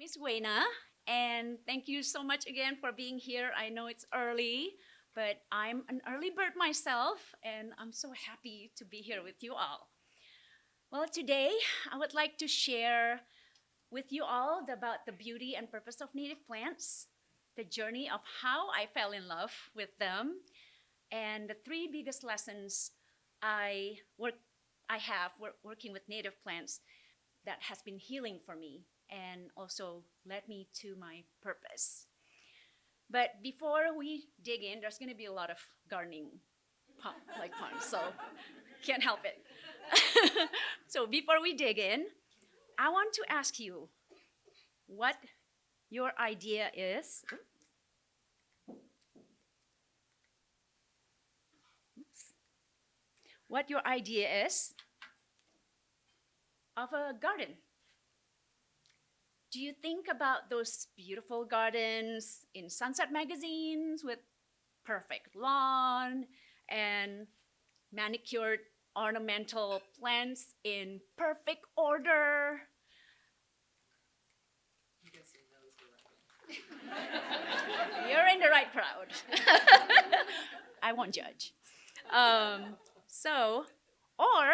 name is Weina, and thank you so much again for being here. I know it's early, but I'm an early bird myself, and I'm so happy to be here with you all. Well, today I would like to share with you all about the beauty and purpose of native plants, the journey of how I fell in love with them, and the three biggest lessons I work I have working with native plants that has been healing for me and also led me to my purpose. But before we dig in, there's going to be a lot of gardening puns, so can't help it. So before we dig in, I want to ask you what your idea is. What your idea is of a garden. Do you think about those beautiful gardens in sunset magazines with perfect lawn and manicured ornamental plants in perfect order? You're in the right crowd. I won't judge. So, or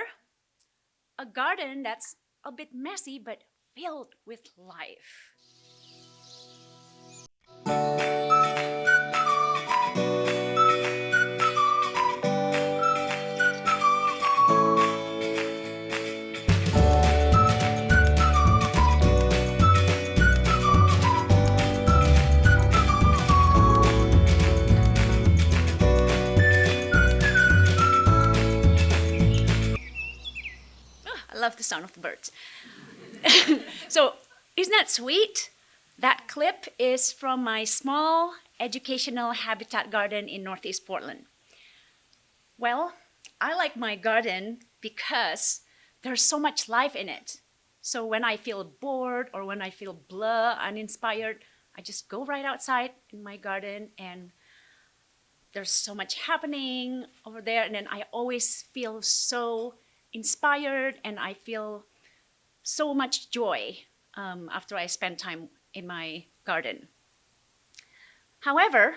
a garden that's a bit messy but filled with life. I love the sound of the birds. So, isn't that sweet? That clip is from my small educational habitat garden in Northeast Portland. Well, I like my garden because there's so much life in it. So when I feel bored or when I feel blah, uninspired, I just go right outside in my garden and there's so much happening over there. And then I always feel so inspired and I feel so much joy after I spend time in my garden. However,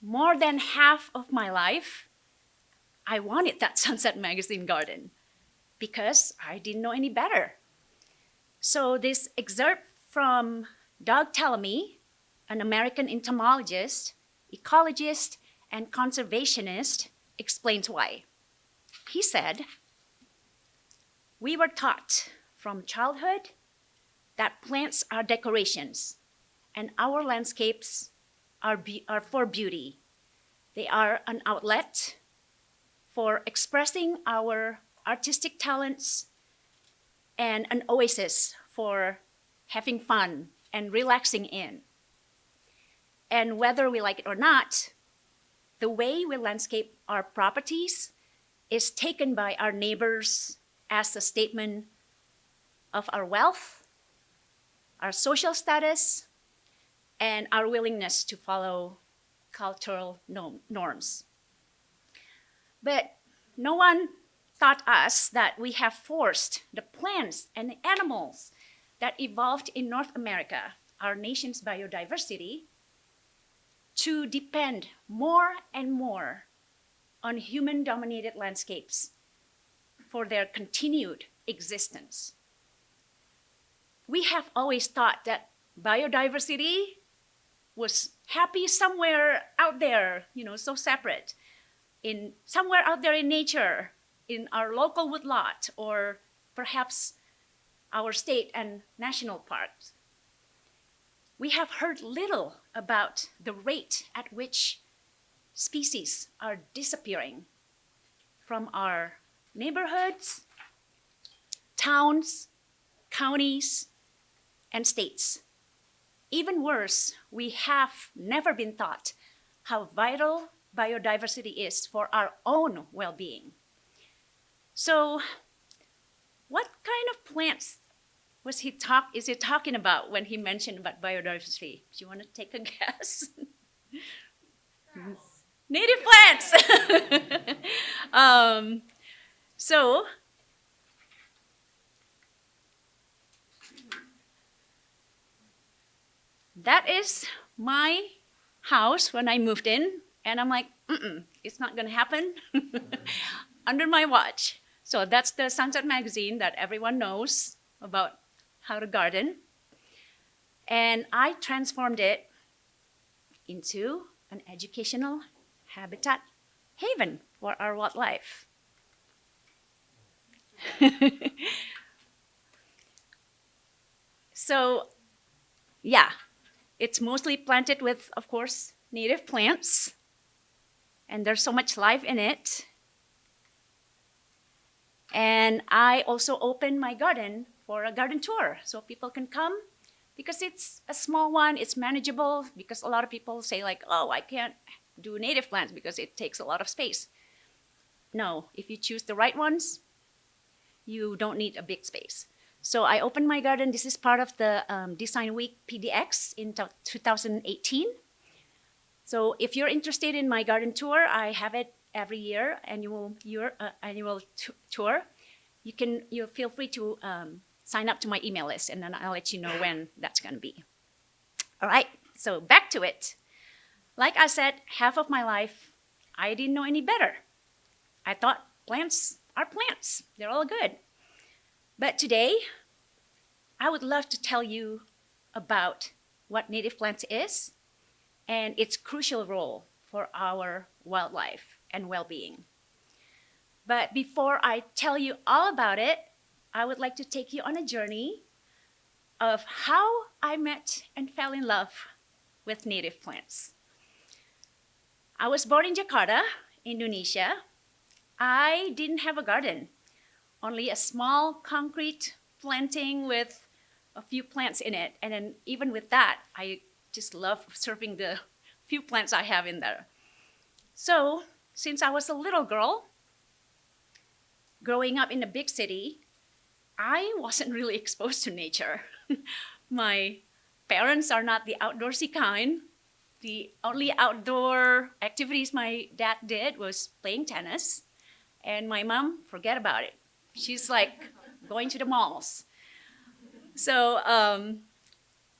more than half of my life, I wanted that Sunset Magazine garden because I didn't know any better. So this excerpt from Doug Tellamy, an American entomologist, ecologist, and conservationist, explains why. He said, "We were taught from childhood that plants are decorations and our landscapes are for beauty. They are an outlet for expressing our artistic talents and an oasis for having fun and relaxing in. And whether we like it or not, the way we landscape our properties is taken by our neighbors as a statement of our wealth, our social status, and our willingness to follow cultural norms. But no one taught us that we have forced the plants and the animals that evolved in North America, our nation's biodiversity, to depend more and more on human-dominated landscapes for their continued existence. We have always thought that biodiversity was happy somewhere out there, so separate, in somewhere out there in nature, in our local woodlot, or perhaps our state and national parks. We have heard little about the rate at which species are disappearing from our neighborhoods, towns, counties, and states. Even worse, we have never been taught how vital biodiversity is for our own well-being. So, what kind of plants is he talking about when he mentioned about biodiversity? Do you want to take a guess? Native plants. So, that is my house when I moved in. And I'm like, it's not going to happen under my watch. So that's the Sunset magazine that everyone knows about how to garden. And I transformed it into an educational habitat haven for our wildlife. So, yeah, it's mostly planted with, of course, native plants. And there's so much life in it. And I also open my garden for a garden tour so people can come because it's a small one, it's manageable because a lot of people say like, oh, I can't do native plants because it takes a lot of space. No, if you choose the right ones, you don't need a big space. So I opened my garden. This is part of the Design Week PDX in 2018. So if you're interested in my garden tour, I have it every year, annual tour. You feel free to sign up to my email list, and then I'll let you know when that's going to be. All right, so back to it. Like I said, half of my life, I didn't know any better. I thought plants are plants. They're all good. But today, I would love to tell you about what native plants is and its crucial role for our wildlife and well-being. But before I tell you all about it, I would like to take you on a journey of how I met and fell in love with native plants. I was born in Jakarta, Indonesia. I didn't have a garden, only a small concrete planting with a few plants in it. And then even with that, I just love serving the few plants I have in there. So since I was a little girl, growing up in a big city, I wasn't really exposed to nature. My parents are not the outdoorsy kind. The only outdoor activities my dad did was playing tennis. And my mom, forget about it. She's like going to the malls. So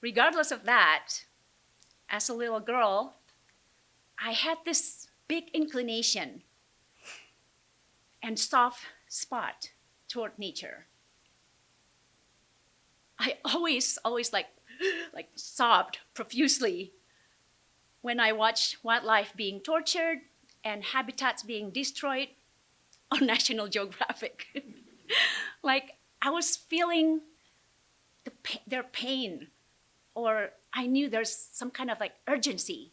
regardless of that, as a little girl, I had this big inclination and soft spot toward nature. I always like sobbed profusely when I watched wildlife being tortured and habitats being destroyed on National Geographic. Like I was feeling their pain, or I knew there's some kind of like urgency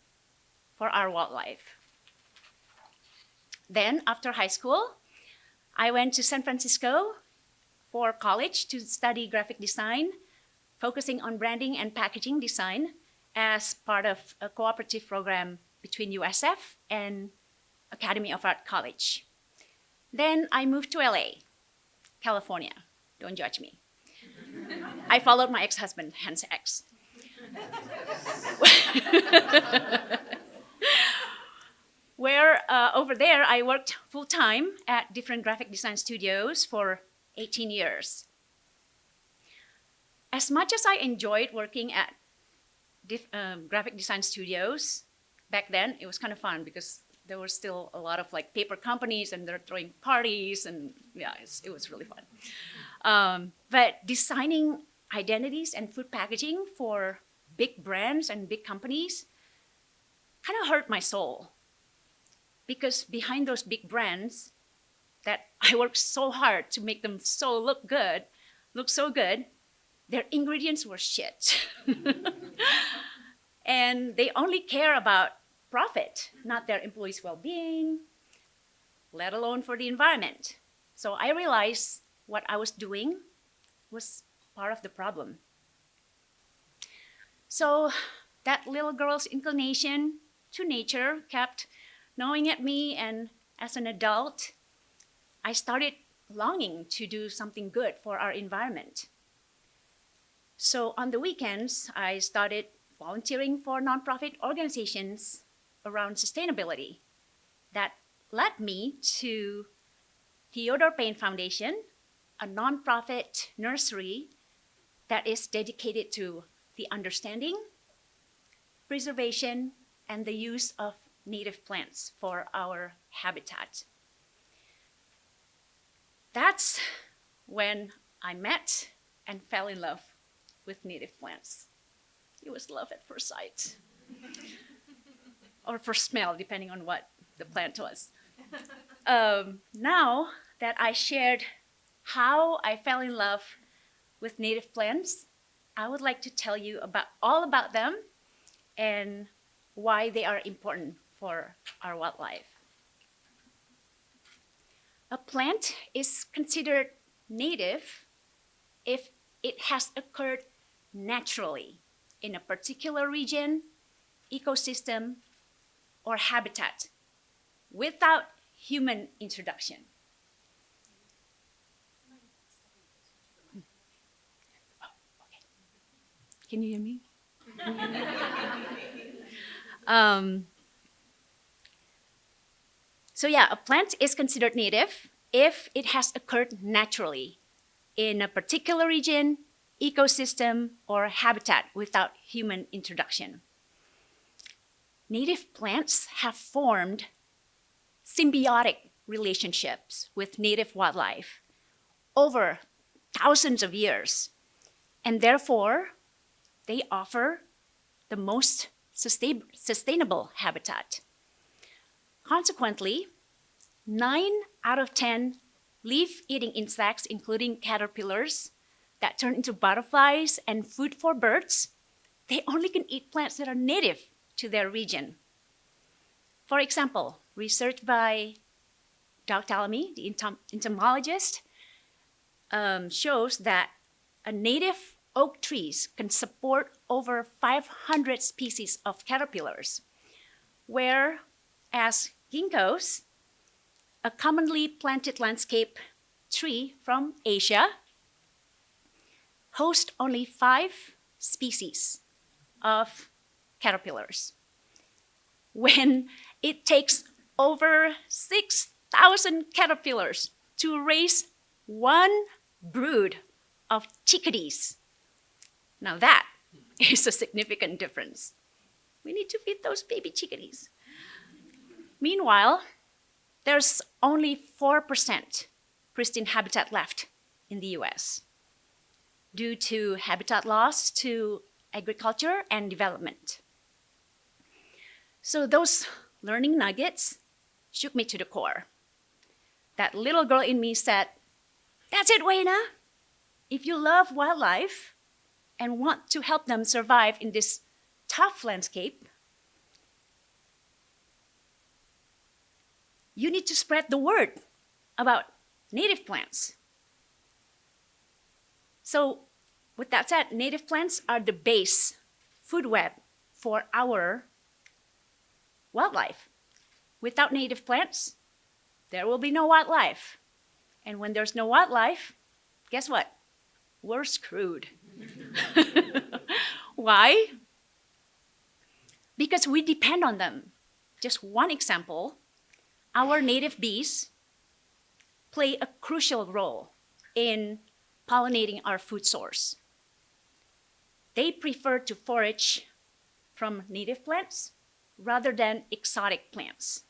for our wildlife. Then after high school, I went to San Francisco for college to study graphic design, focusing on branding and packaging design as part of a cooperative program between USF and Academy of Art College. Then I moved to LA, California. Don't judge me. I followed my ex-husband, hence X. Where over there, I worked full-time at different graphic design studios for 18 years. As much as I enjoyed working at graphic design studios, back then it was kind of fun because there were still a lot of like paper companies and they're throwing parties and yeah, it was really fun. But designing identities and food packaging for big brands and big companies kind of hurt my soul. Because behind those big brands that I worked so hard to make them look so good, their ingredients were shit. And they only care about profit, not their employees' well-being, let alone for the environment. So I realized what I was doing was part of the problem. So that little girl's inclination to nature kept gnawing at me, and as an adult, I started longing to do something good for our environment. So on the weekends, I started volunteering for nonprofit organizations around sustainability. That led me to Theodore Payne Foundation, a nonprofit nursery that is dedicated to the understanding, preservation, and the use of native plants for our habitat. That's when I met and fell in love with native plants. It was love at first sight, or first smell, depending on what the plant was. Now that I shared how I fell in love with native plants, I would like to tell you all about them and why they are important for our wildlife. A plant is considered native if it has occurred naturally in a particular region, ecosystem, or habitat without human introduction. Oh, okay. Can you hear me? So yeah, a plant is considered native if it has occurred naturally in a particular region, ecosystem, or habitat without human introduction. Native plants have formed symbiotic relationships with native wildlife over thousands of years, and therefore they offer the most sustainable habitat. Consequently, 9 out of 10 leaf-eating insects, including caterpillars that turn into butterflies and food for birds, they only can eat plants that are native to their region. For example, research by Doug Tallamy, the entomologist, shows that a native oak trees can support over 500 species of caterpillars, whereas ginkgos, a commonly planted landscape tree from Asia, host only 5 species of caterpillars, when it takes over 6,000 caterpillars to raise one brood of chickadees. Now that is a significant difference. We need to feed those baby chickadees. Meanwhile, there's only 4% pristine habitat left in the US due to habitat loss to agriculture and development. So those learning nuggets shook me to the core. That little girl in me said, "That's it, Weina. If you love wildlife and want to help them survive in this tough landscape, you need to spread the word about native plants." So with that said, native plants are the base food web for our wildlife. Without native plants, there will be no wildlife. And when there's no wildlife, guess what? We're screwed. Why? Because we depend on them. Just one example, our native bees play a crucial role in pollinating our food source. They prefer to forage from native plants rather than exotic plants.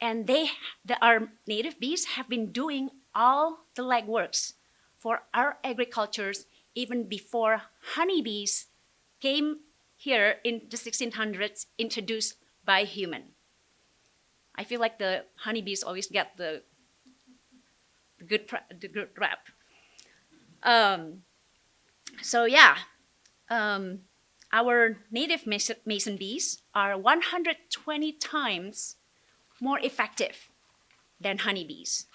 And our native bees have been doing all the legworks for our agricultures even before honeybees came here in the 1600s, introduced by human. I feel like the honeybees always get the good rap. Our native mason bees are 120 times more effective than honeybees.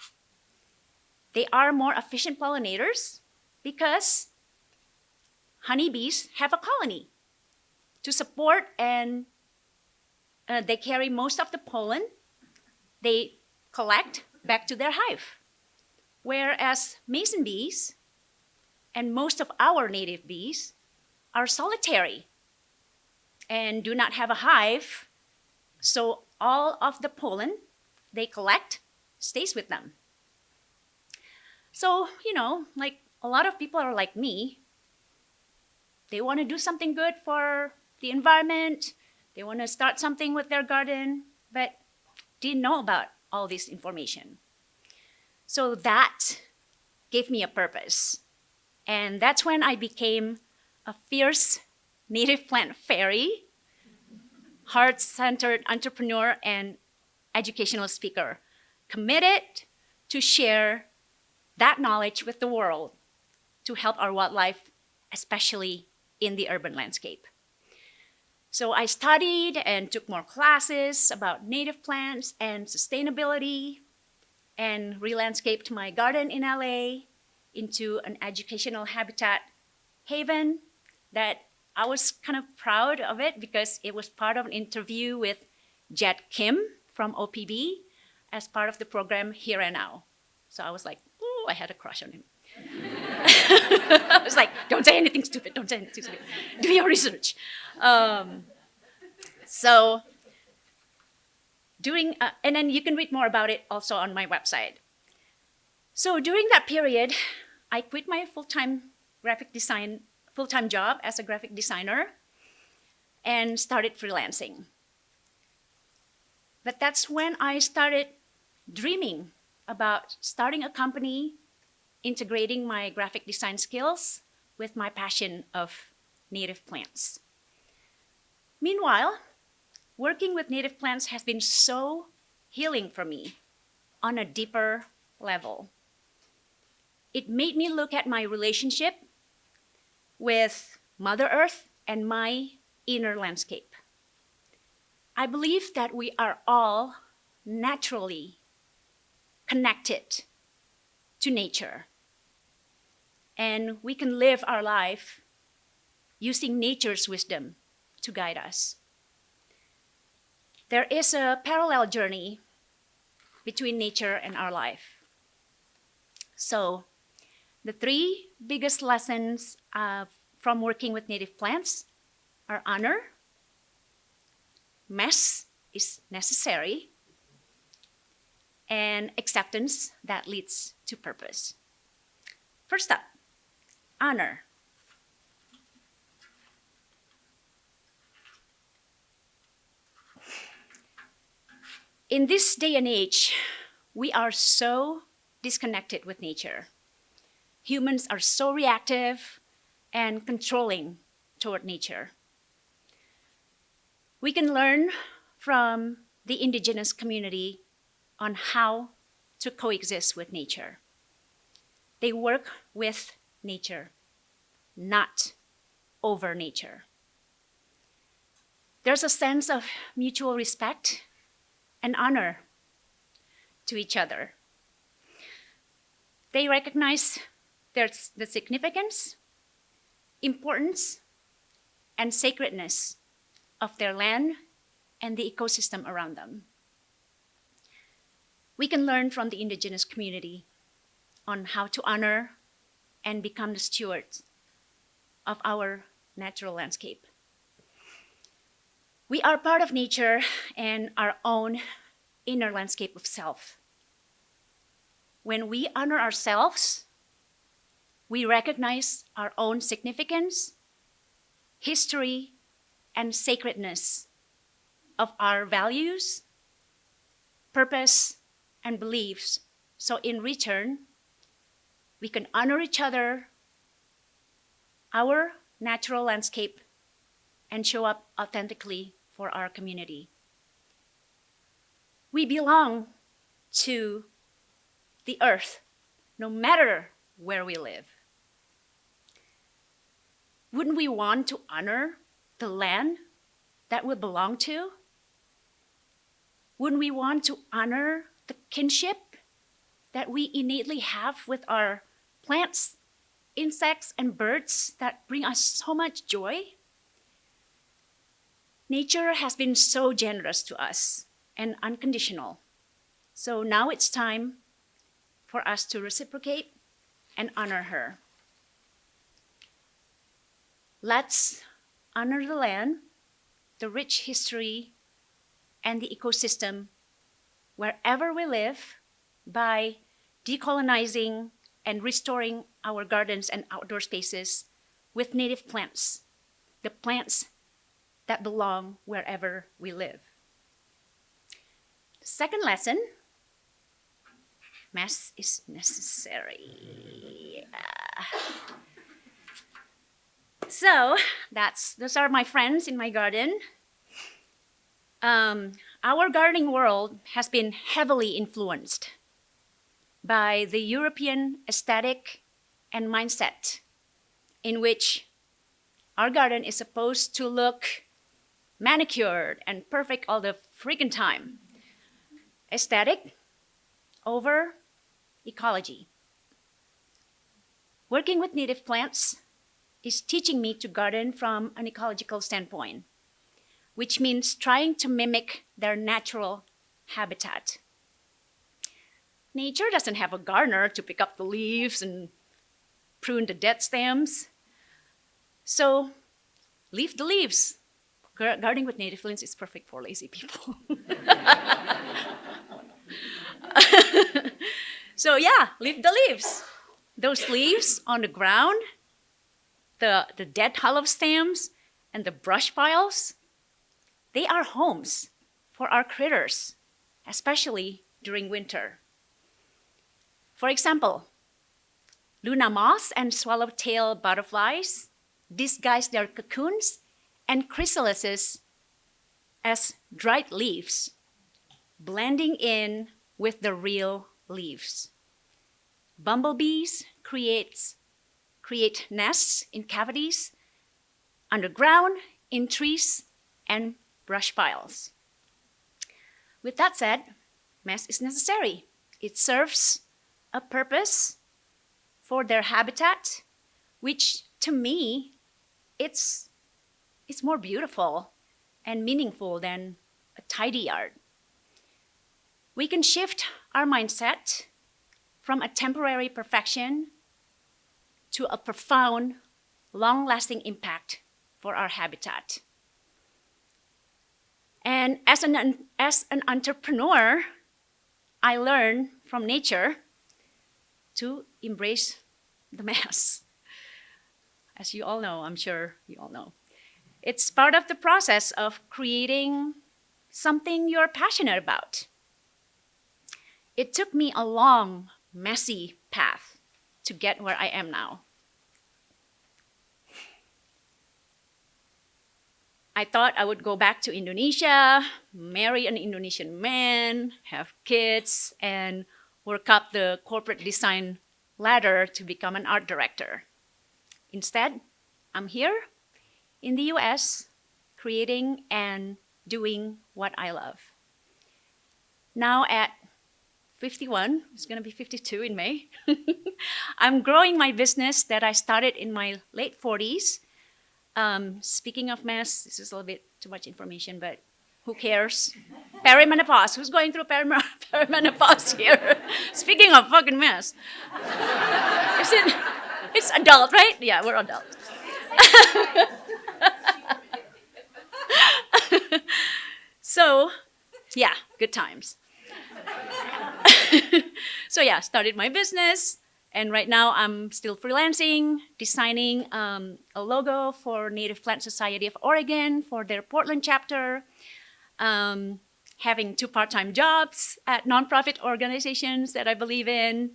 They are more efficient pollinators because honeybees have a colony to support, and they carry most of the pollen they collect back to their hive. Whereas mason bees and most of our native bees are solitary and do not have a hive, so all of the pollen they collect stays with them. So, like a lot of people are like me, they want to do something good for the environment, they want to start something with their garden, but didn't know about all this information. So that gave me a purpose. And that's when I became a fierce native plant fairy, heart-centered entrepreneur, and educational speaker, committed to share that knowledge with the world to help our wildlife, especially in the urban landscape. So I studied and took more classes about native plants and sustainability, and re-landscaped my garden in LA into an educational habitat haven that I was kind of proud of it because it was part of an interview with Jed Kim from OPB as part of the program Here and Now. So I was like, ooh, I had a crush on him. I was like, don't say anything stupid, don't say anything stupid. Do your research. And then you can read more about it also on my website. So during that period, I quit my full-time job as a graphic designer and started freelancing. But that's when I started dreaming about starting a company, integrating my graphic design skills with my passion of native plants. Meanwhile, working with native plants has been so healing for me on a deeper level. It made me look at my relationship with Mother Earth and my inner landscape. I believe that we are all naturally connected to nature, and we can live our life using nature's wisdom to guide us. There is a parallel journey between nature and our life. So, the three biggest lessons from working with native plants are honor, mess is necessary, and acceptance that leads to purpose. First up, honor. In this day and age, we are so disconnected with nature. Humans are so reactive and controlling toward nature. We can learn from the indigenous community on how to coexist with nature. They work with nature, not over nature. There's a sense of mutual respect and honor to each other. They recognize the significance, importance, and sacredness of their land and the ecosystem around them. We can learn from the indigenous community on how to honor and become the stewards of our natural landscape. We are part of nature and our own inner landscape of self. When we honor ourselves, we recognize our own significance, history, and sacredness of our values, purpose, and beliefs. So in return, we can honor each other, our natural landscape, and show up authentically for our community. We belong to the earth, no matter where we live. Wouldn't we want to honor the land that we belong to? Wouldn't we want to honor the kinship that we innately have with our plants, insects, and birds that bring us so much joy? Nature has been so generous to us and unconditional. So now it's time for us to reciprocate and honor her. Let's honor the land, the rich history, and the ecosystem wherever we live by decolonizing and restoring our gardens and outdoor spaces with native plants, the plants that belong wherever we live. The second lesson, mess is necessary. So those are my friends in my garden. Our gardening world has been heavily influenced by the European aesthetic and mindset in which our garden is supposed to look manicured and perfect all the freaking time. Aesthetic over ecology. Working with native plants is teaching me to garden from an ecological standpoint, which means trying to mimic their natural habitat. Nature doesn't have a gardener to pick up the leaves and prune the dead stems. So leave the leaves. Gardening with native plants is perfect for lazy people. So yeah, leave the leaves. Those leaves on the ground, the dead hollow stems, and the brush piles, they are homes for our critters, especially during winter. For example, Luna moths and swallowtail butterflies disguise their cocoons and chrysalises as dried leaves, blending in with the real leaves. Bumblebees create nests in cavities, underground, in trees, and brush piles. With that said, mess is necessary. It serves a purpose for their habitat, which to me, it's more beautiful and meaningful than a tidy yard. We can shift our mindset from a temporary perfection to a profound, long-lasting impact for our habitat. And as an entrepreneur, I learned from nature to embrace the mess. As you all know, I'm sure you all know. It's part of the process of creating something you're passionate about. It took me a long, messy path to get where I am now. I thought I would go back to Indonesia, marry an Indonesian man, have kids, and work up the corporate design ladder to become an art director. Instead, I'm here in the US, creating and doing what I love. Now at 51, it's gonna be 52 in May, I'm growing my business that I started in my late 40s. Speaking of mess, this is a little bit too much information, but who cares? Perimenopause. Who's going through perimenopause here? Speaking of fucking mess. It's adult, right? Yeah, we're adult. So, yeah, good times. So yeah, started my business. And right now I'm still freelancing, designing a logo for Native Plant Society of Oregon for their Portland chapter, having 2 part-time jobs at nonprofit organizations that I believe in.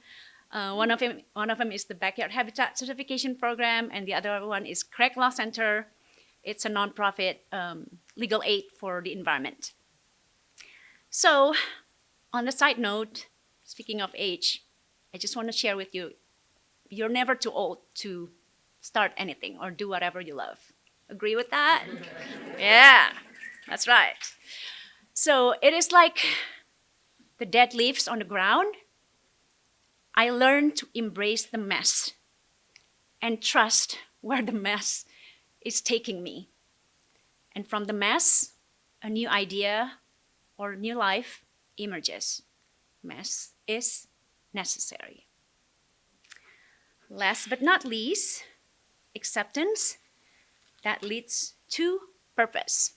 One of them is the Backyard Habitat Certification Program, and the other one is Craig Law Center. It's a nonprofit legal aid for the environment. So, on the side note, speaking of age, I just want to share with you, you're never too old to start anything or do whatever you love. Agree with that? Yeah, that's right. So it is like the dead leaves on the ground. I learned to embrace the mess and trust where the mess is taking me. And from the mess, a new idea or new life emerges. Mess is necessary. Last but not least, acceptance that leads to purpose.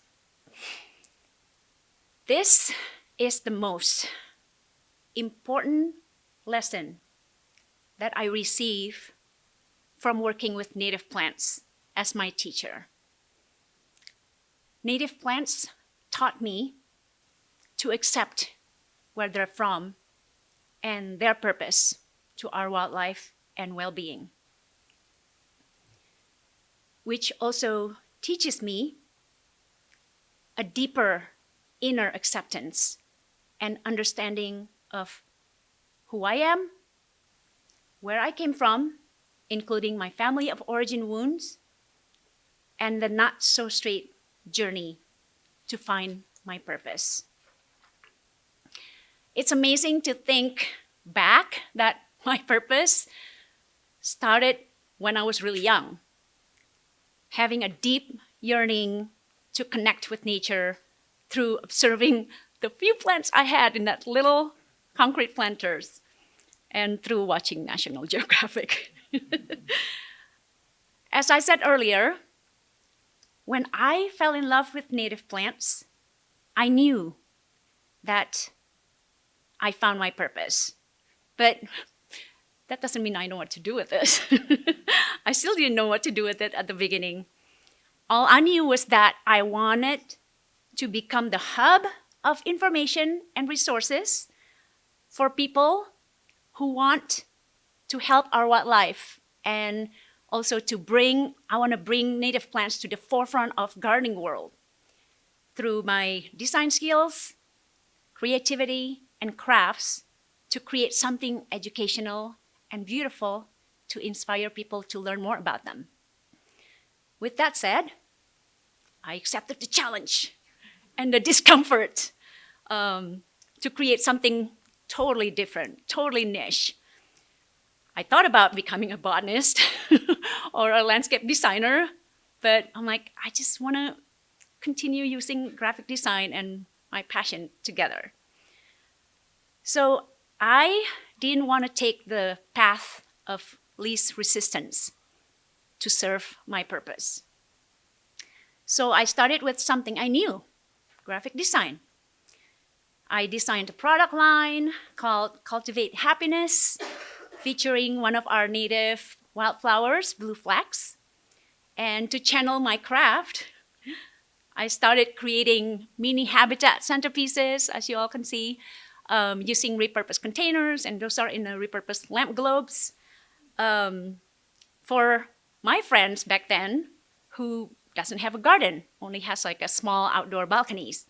This is the most important lesson that I receive from working with native plants as my teacher. native plants taught me to accept where they're from and their purpose to our wildlife and well-being, which also teaches me a deeper inner acceptance and understanding of who I am, where I came from, including my family of origin wounds, and the not-so-straight journey to find my purpose. It's amazing to think back that my purpose started when I was really young, having a deep yearning to connect with nature through observing the few plants I had in that little concrete planters and through watching National Geographic. As I said earlier, when I fell in love with native plants, I knew that I found my purpose. But that doesn't mean I know what to do with this. I still didn't know what to do with it at the beginning. All I knew was that I wanted to become the hub of information and resources for people who want to help our wildlife, and also I want to bring native plants to the forefront of gardening world through my design skills, creativity, and crafts to create something educational and beautiful to inspire people to learn more about them. With that said, I accepted the challenge and the discomfort to create something totally different, totally niche. I thought about becoming a botanist or a landscape designer, but I'm like, I just want to continue using graphic design and my passion together. So I didn't want to take the path of least resistance to serve my purpose. So I started with something I knew, graphic design. I designed a product line called Cultivate Happiness, featuring one of our native wildflowers, blue flax. And to channel my craft, I started creating mini habitat centerpieces, as you all can see, using repurposed containers, and those are in the repurposed lamp globes. For my friends back then, who doesn't have a garden, only has like a small outdoor balconies,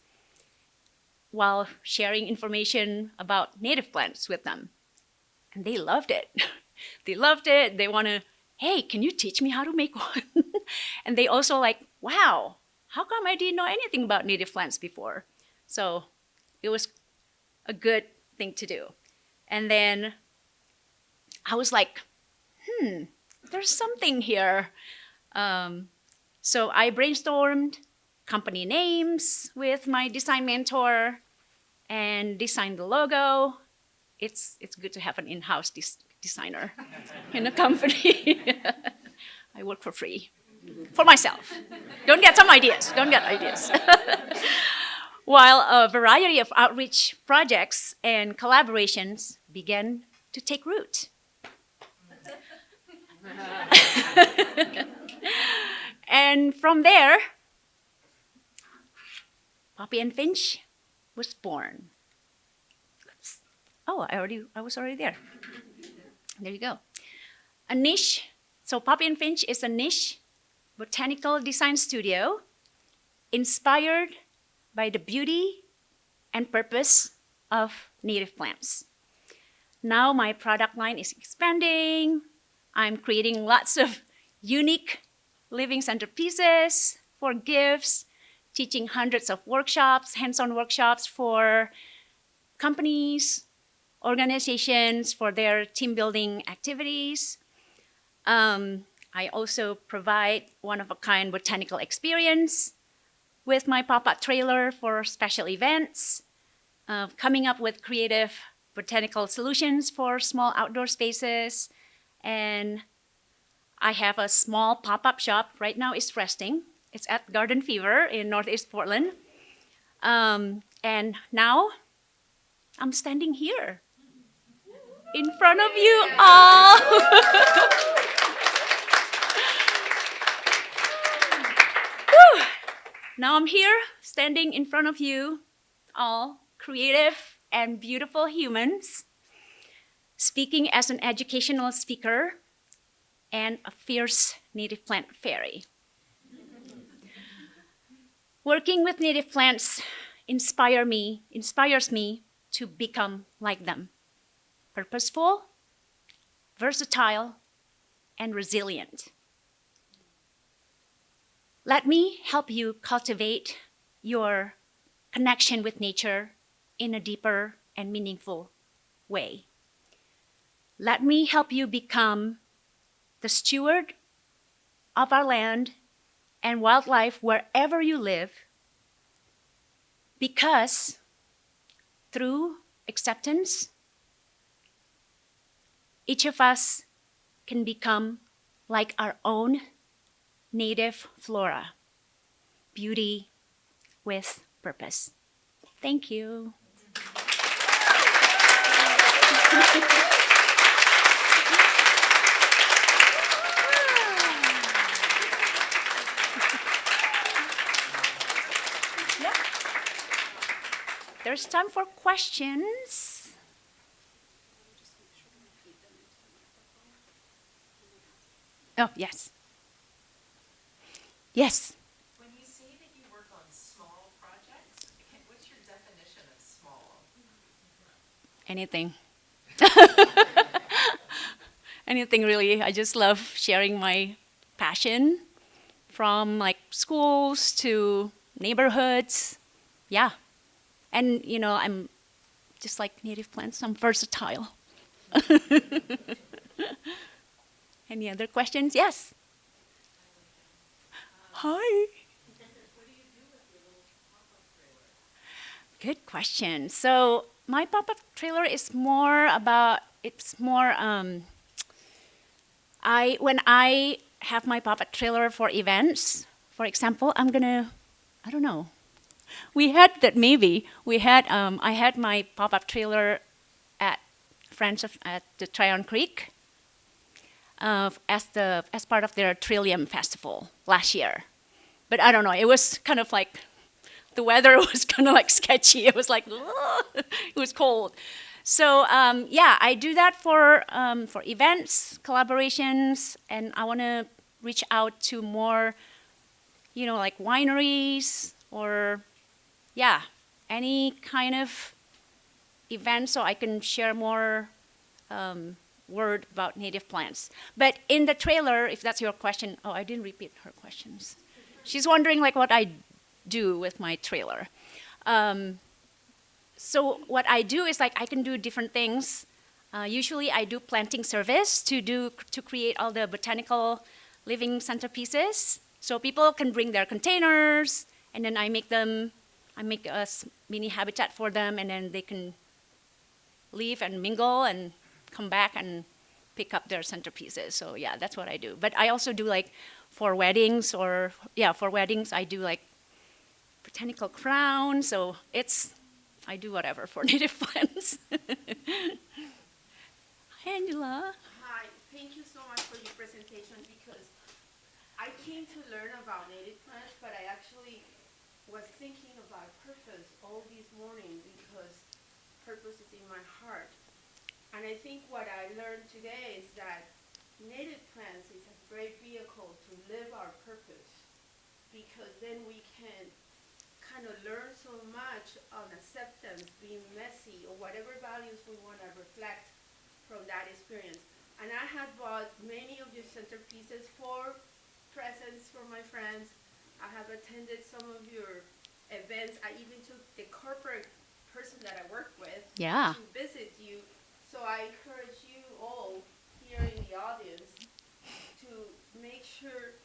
while sharing information about native plants with them. And they loved it. They loved it. They want to, hey, can you teach me how to make one? And they also like, wow, how come I didn't know anything about native plants before? So it was a good thing to do. And then I was like, there's something here. So I brainstormed company names with my design mentor and designed the logo. It's good to have an in-house designer in a company. I work for free, for myself. Don't get some ideas, don't get ideas. While a variety of outreach projects and collaborations began to take root. And from there, Poppy and Finch was born. Oh, I was already there. There you go. A niche. So Poppy and Finch is a niche botanical design studio inspired by the beauty and purpose of native plants. Now my product line is expanding. I'm creating lots of unique living centerpieces for gifts, teaching hundreds of workshops, hands-on workshops for companies, organizations for their team building activities. I also provide one-of-a-kind botanical experience with my pop-up trailer for special events, coming up with creative botanical solutions for small outdoor spaces. And I have a small pop-up shop. Right now it's resting. It's at Garden Fever in Northeast Portland. And now I'm standing here in front of you all. Now I'm here standing in front of you, all creative and beautiful humans, speaking as an educational speaker and a fierce native plant fairy. Working with native plants inspires me to become like them, purposeful, versatile, and resilient. Let me help you cultivate your connection with nature in a deeper and meaningful way. Let me help you become the steward of our land and wildlife wherever you live, because through acceptance, each of us can become like our own native flora, beauty with purpose. Thank you. Yeah. There's time for questions. Oh, yes. Yes. When you say that you work on small projects, what's your definition of small? Anything. Anything really. I just love sharing my passion from like schools to neighborhoods. Yeah. And I'm just like native plants, I'm versatile. Any other questions? Yes. Hi. What do you do with your little pop-up trailer? Good question. So my pop-up trailer is more about, when I have my pop-up trailer for events, for example, I don't know. I had my pop-up trailer at at the Tryon Creek as part of their Trillium Festival last year. But I don't know, it was kind of like, the weather was kind of like sketchy. It was like, it was cold. So I do that for events, collaborations, and I want to reach out to more, like wineries or, any kind of event so I can share more word about native plants. But in the trailer, if that's your question, I didn't repeat her questions. She's wondering like what I do with my trailer. So what I do is like I can do different things. Usually I do planting service to create all the botanical living centerpieces. So people can bring their containers, and then I make a mini habitat for them, and then they can leave and mingle and come back and pick up their centerpieces. So yeah, that's what I do. But I also do like for weddings I do like botanical crowns. So I do whatever for native plants. Hi, Angela. Hi, thank you so much for your presentation, because I came to learn about native plants, but I actually was thinking about purpose all this morning, because purpose is in my heart. And I think what I learned today is that native plants is a great vehicle to live our purpose, because then we can kind of learn so much on acceptance, being messy, or whatever values we want to reflect from that experience. And I had bought many of your centerpieces for presents for my friends. I have attended some of your events. I even took the corporate person that I work with Yeah. to visit you. So I encourage you all here in the audience to make sure,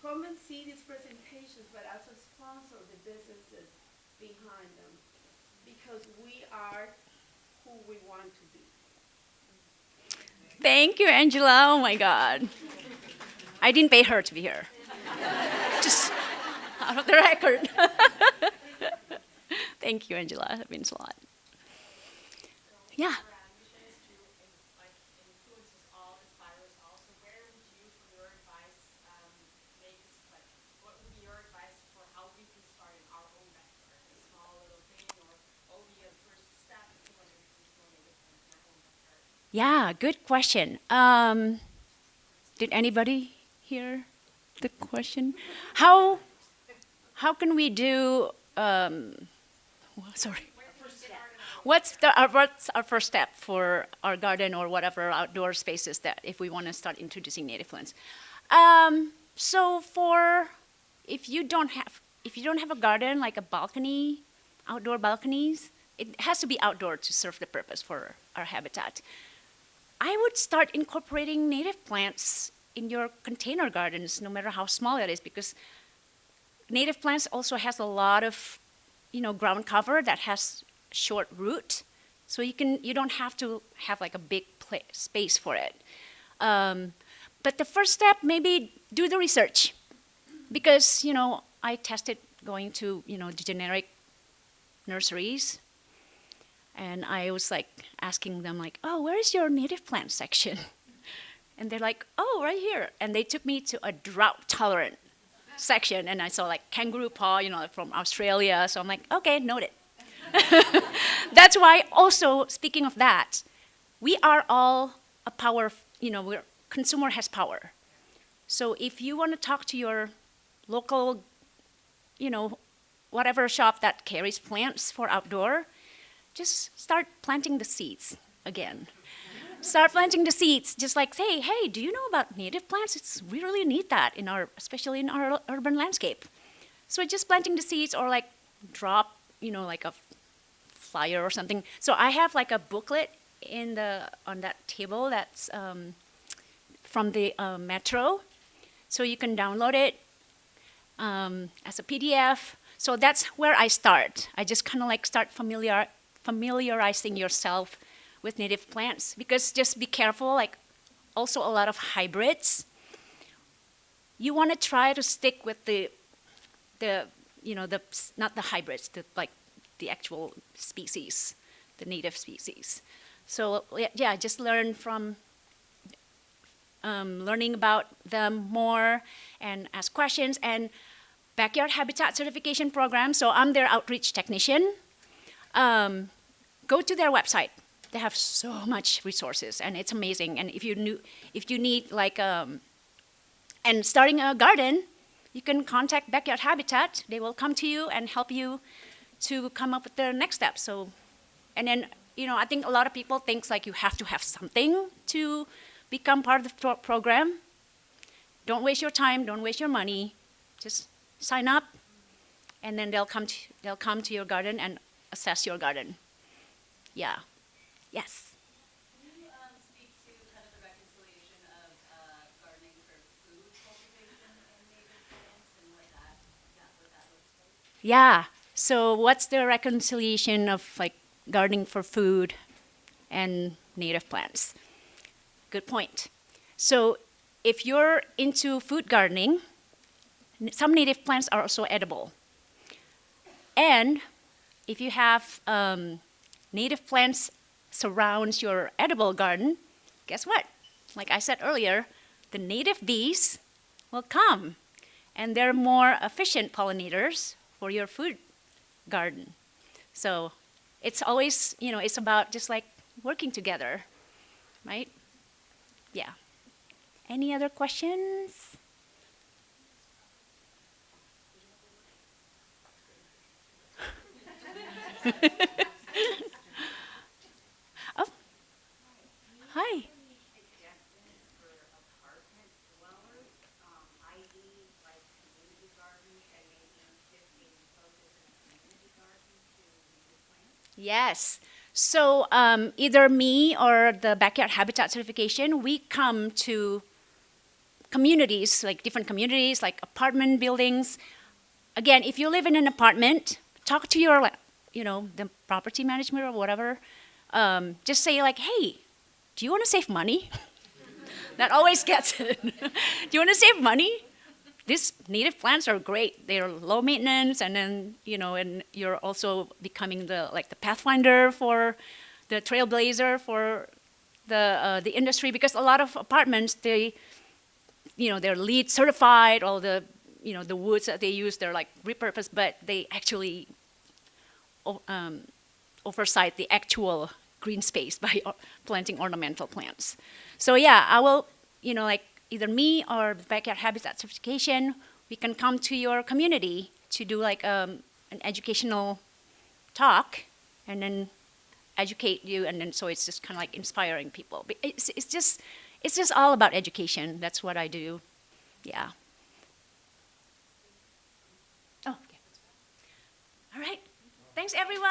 come and see these presentations, but also sponsor the businesses behind them, because we are who we want to be. Thank you, Angela. Oh my God. I didn't pay her to be here. Just out of the record. Thank you, Angela. That means a lot. Yeah. Your ambition is to influence us all, inspire us all. So where would you, from your advice, what would be your advice for how we Yeah, good question. Did anybody hear the question? How how can we do? Sorry. What's our first step for our garden or whatever outdoor spaces that if we want to start introducing native plants? So for if you don't have a garden like a balcony, outdoor balconies, it has to be outdoor to serve the purpose for our habitat. I would start incorporating native plants in your container gardens, no matter how small it is, because native plants also has a lot of, ground cover that has short root, so you don't have to have like a big space for it. Um, but the first step, maybe do the research, because I tested going to the generic nurseries, and I was like asking them like, oh, where is your native plant section? And they're like, oh, right here. And they took me to a drought tolerant section, and I saw like kangaroo paw, from Australia. So I'm like, okay, noted. That's why also, speaking of that, we are all a power, consumer has power. So if you want to talk to your local, you know, whatever shop that carries plants for outdoor, just start planting the seeds again. Start planting the seeds, just like say, hey, do you know about native plants? We really need that especially in our urban landscape. So just planting the seeds or like drop, like a flyer or something. So I have like a booklet on that table that's from the Metro. So you can download it as a PDF. So that's where I start. I just kind of like start familiarizing yourself with native plants, because just be careful, like also a lot of hybrids. You want to try to stick with the not the hybrids, the actual species, the native species. So yeah, just learn from learning about them more and ask questions. And backyard habitat certification program. So I'm their outreach technician. Go to their website. They have so much resources, and it's amazing. And if you need like and starting a garden, you can contact Backyard Habitat. They will come to you and help you to come up with the next step. So, and then I think a lot of people think like you have to have something to become part of the program. Don't waste your time. Don't waste your money. Just sign up, and then they'll come to your garden and assess your garden. Yeah. Yes. Can you speak to kind of the reconciliation of gardening for food cultivation and native plants and what that looks like? Yeah. So what's the reconciliation of like gardening for food and native plants? Good point. So if you're into food gardening, some native plants are also edible. And if you have native plants surrounds your edible garden, guess what? Like I said earlier, the native bees will come, and they're more efficient pollinators for your food garden. So it's always, it's about just like working together, right? Yeah. Any other questions? Oh, hi. Yes. So either me or the Backyard Habitat Certification, we come to communities, like different communities, like apartment buildings. Again, if you live in an apartment, talk to your, the property management or whatever. Just say like, hey, do you want to save money? That always gets it. Do you want to save money? These native plants are great. They're low maintenance, and then and you're also becoming the pathfinder for the trailblazer for the industry, because a lot of apartments they're LEED certified. All the the woods that they use, they're like repurposed, but they actually oversight the actual green space by planting ornamental plants. So yeah, I will, like either me or the Backyard Habitat Certification, we can come to your community to do like an educational talk and then educate you, and then so it's just kind of like inspiring people. But it's just all about education. That's what I do. Yeah. Oh, okay. All right. Thanks, everyone.